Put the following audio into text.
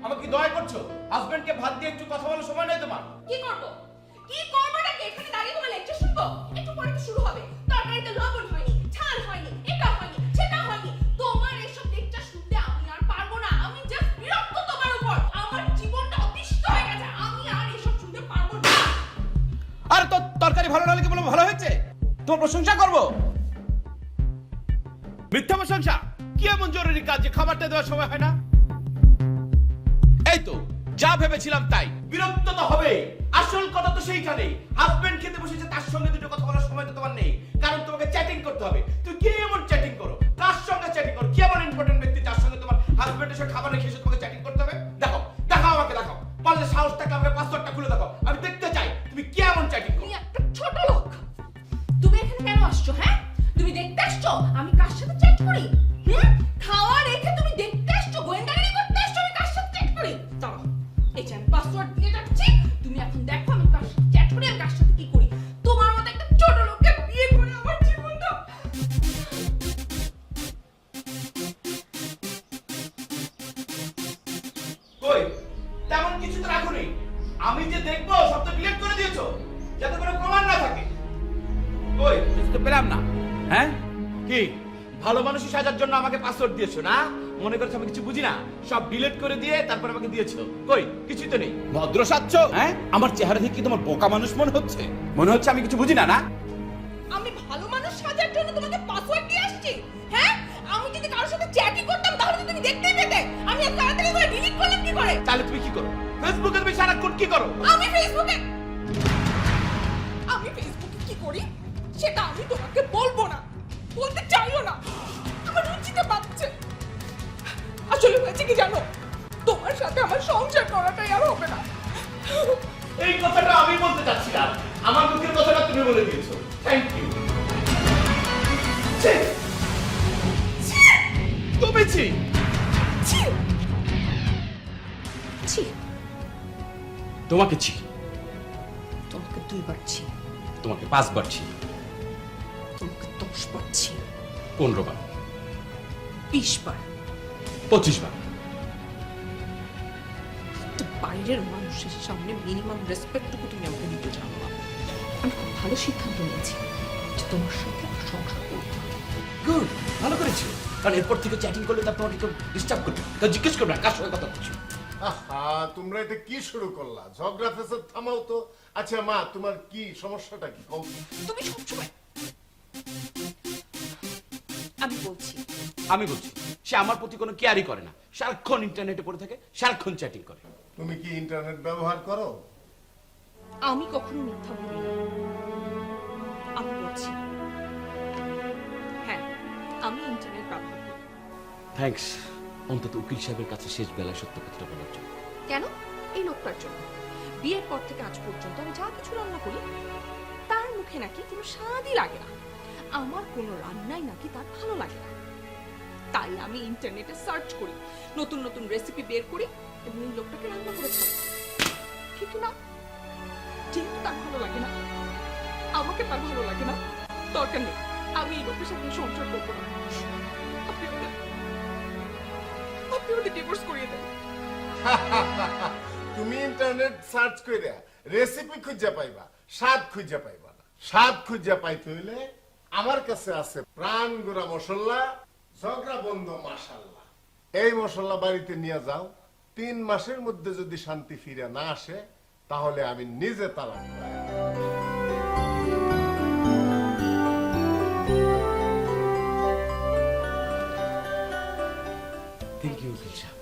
আমাকে দয়া করছো? হাজবেন্ডকে ভাত দিয়ে একটু কথা বলার সময় নেই তোমার? কি করব? কি করবটা কি? এখানে দাঁড়িয়ে তোমার লেকচার শুনবো? একটু পরে তো শুরু হবে। তরকারিতে লবণ হয়নি, ঝাল হয়নি, এটা হয়নি, সেটা হয়নি। তোমার এসব লেকচার শুনতে আমি আর পারবো না। আমি জাস্ট বিরক্ত তোমার উপর। আমার জীবনটা অতিষ্ঠ হয়ে গেছে। আমি আর এসব শুনতে পারবো না। আর তোর তরকারি ভালো না লাগলে বলে ভালো হয়েছে? তোর প্রশংসা করব? মিথ্যা প্রশংসা? কি এমন জরুরি কাজ যে খাবারটা দেওয়ার সময় হয় না? এই তো যা ভেবেছিলাম তাই। বিরক্ত তো হবে। আসল কথা তো সেইখানেই। হাজবেন্ড খেতে বসেছে, তার সঙ্গে দুটো কথা বলার সময় তো তোমার নেই, কারণ তোমাকে চ্যাটিং করতে হবে। তুই কি এমন চ্যাটিং করো? কার সঙ্গে চ্যাটিং করো? কি এমন ইম্পর্টেন্ট ব্যক্তি যার সঙ্গে তোমার হাজবেন্ডের সাথে খাবার রেখে এসে তোমাকে চ্যাটিং করতে হবে? দেখো, দেখাও আমাকে, দেখাও। পারলে সাহস থাকলে আমাকে পাসওয়ার্ডটা খুলে দেখাও। আমি দেখতে চাই তুমি কি এমন চ্যাটিং করো। তুমি একটা ছোট লোক। তুমি এখানে কেন আসছো? হ্যাঁ, তুমি দেখতে আসছো আমি কার সাথে চ্যাট করি? খাওয়া রেখে তুমি দেখতে আসছো, গোয়েন্দাগিরি করতে আসছো আমি কার সাথে চ্যাট করি? দাঁড়াও, এই যে আমি পাসওয়ার্ড দিয়ে যাচ্ছি, তুমি এখন দেখো আমি কার সাথে চ্যাট করি, আমি কার সাথে কি করি। তোমার মতো একটা ছোট লোককে বিয়ে করে আমার জীবনটা। কই, তেমন কিছু তো রাখোনি। আমি যে দেখবো সব তো ডিলিট করে দিয়েছো, যাতে কোনো প্রমাণ না থাকে। কই, কিছু তো পেলাম না। হ্যাঁ, কি ভালো মানুষই সাজার জন্য আমাকে পাসওয়ার্ড দিয়েছো না? মনে করছো আমি কিছু বুঝি না? সব ডিলিট করে দিয়ে তারপর আমাকে দিয়েছো। কই, কিছুই তো নেই। ভদ্র সাজছ? হ্যাঁ, আমার চেহারা দেখে কি তোমার বোকা মানুষ মনে হচ্ছে? মনে হচ্ছে আমি কিছু বুঝি না, না? আমি ভালো মানুষ সাজার জন্য তোমাকে পাসওয়ার্ড দিয়ে আসছি? হ্যাঁ, আমি যদি কারোর সাথে চ্যাটই করতাম তাহলে তো তুমি দেখতেই পেতে। আমি এত তাড়াতাড়ি করে ডিলিট করলাম কি করে? তাহলে তুমি কি করো? ফেসবুকে তুমি সারাক্ষণ কি করো? আমি ফেসবুকে কি করি সেটা আমি তোমাকে বলবো না, বলতে চাইও না। আমার রুচিতে পাচ্ছে। আসলে হয়েছে কি জানো, তোমার সাথে আমার সংসার করাটাই আর হবে না। এই কথাটা আমি বলতে চাচ্ছিলাম, আমার মুখের কথাটা তুমি বলে দিয়েছো। Thank you. তুমি ছি। ছি ছি, তোমাকে ছি। তোমাকে 2 বার ছি, তোমাকে 5 বার ছি। তোমাকে 10 বার ছি, 15 বার, 20 বার, 25 বার। তো বাইরের মানুষের সামনে মিনিমাম রেসপেক্টটুকু তুমি আমাকে দিতে জানো না। আমি খুব ভালো সিদ্ধান্ত নিয়েছি যে তোমার সাথে সংসার করবো। গুড, ভালো করেছো। কারণ এরপর থেকে চ্যাটিং করলে তার তোমাকে কেউ ডিস্টার্ব করবে, তা জিজ্ঞেস করবে না কার সঙ্গে কথা বলছো। আহা, তোমরা এটা কি শুরু করলা? ঝগড়া ফেসাদ থামাও তো। আচ্ছা মা, তোমার কি সমস্যাটা কি? কও। তুমি সবসময় আমি বলছি আমি বলছি, সে আমার প্রতি কোনো কেয়ারই করে না, সারাক্ষণ ইন্টারনেটে পড়ে থাকে, সারাক্ষণ চ্যাটিং করে। তুমি কি ইন্টারনেট ব্যবহার করো? আমি কখনো মিথ্যা বলি না। আমি বলছি হ্যাঁ, আমি ইন্টারনেট ব্যবহার করি। থ্যাঙ্কস, অন্তত উকিল সাহেবের কাছে শেষ বেলায় সত্য কথাটা বলার জন্য। কেন? এই লোকটার জন্য। বিয়ের পর থেকে আজ পর্যন্ত আমি যা কিছু রান্না করি তার মুখে নাকি কোনো স্বাদই লাগে না। আমার কোনো রান্নাই নাকি তার ভালো লাগে না। তাই আমি ইন্টারনেটে সার্চ করি, নতুন নতুন রেসিপি বের করি এবং এই লোকটাকে রান্না করে খাই। কিন্তু না, যেহেতু তার ভালো লাগে না, আমাকে তার ভালো লাগে না, দরকার নেই, আমি এই লোকের সাথে সংসার করবো না। আপনি ওদের ডিভোর্স করিয়ে দেন। তুমি ইন্টারনেট সার্চ কইরা রেসিপি খুঁজে পাইবা, স্বাদ খুঁজে পাইবা না। স্বাদ খুঁজে পাইতে হইলে আমার কাছে আছে প্রাণ গুঁড়া মশলা, ঝগড়া বন্ধ মাশাআল্লাহ। এই মশলা বাড়িতে নিয়ে যাও, 3 মাসের মধ্যে যদি শান্তি ফিরে না আসে তাহলে আমি নিজে তালাক দেব। থ্যাংক ইউ উকিল সাহেব।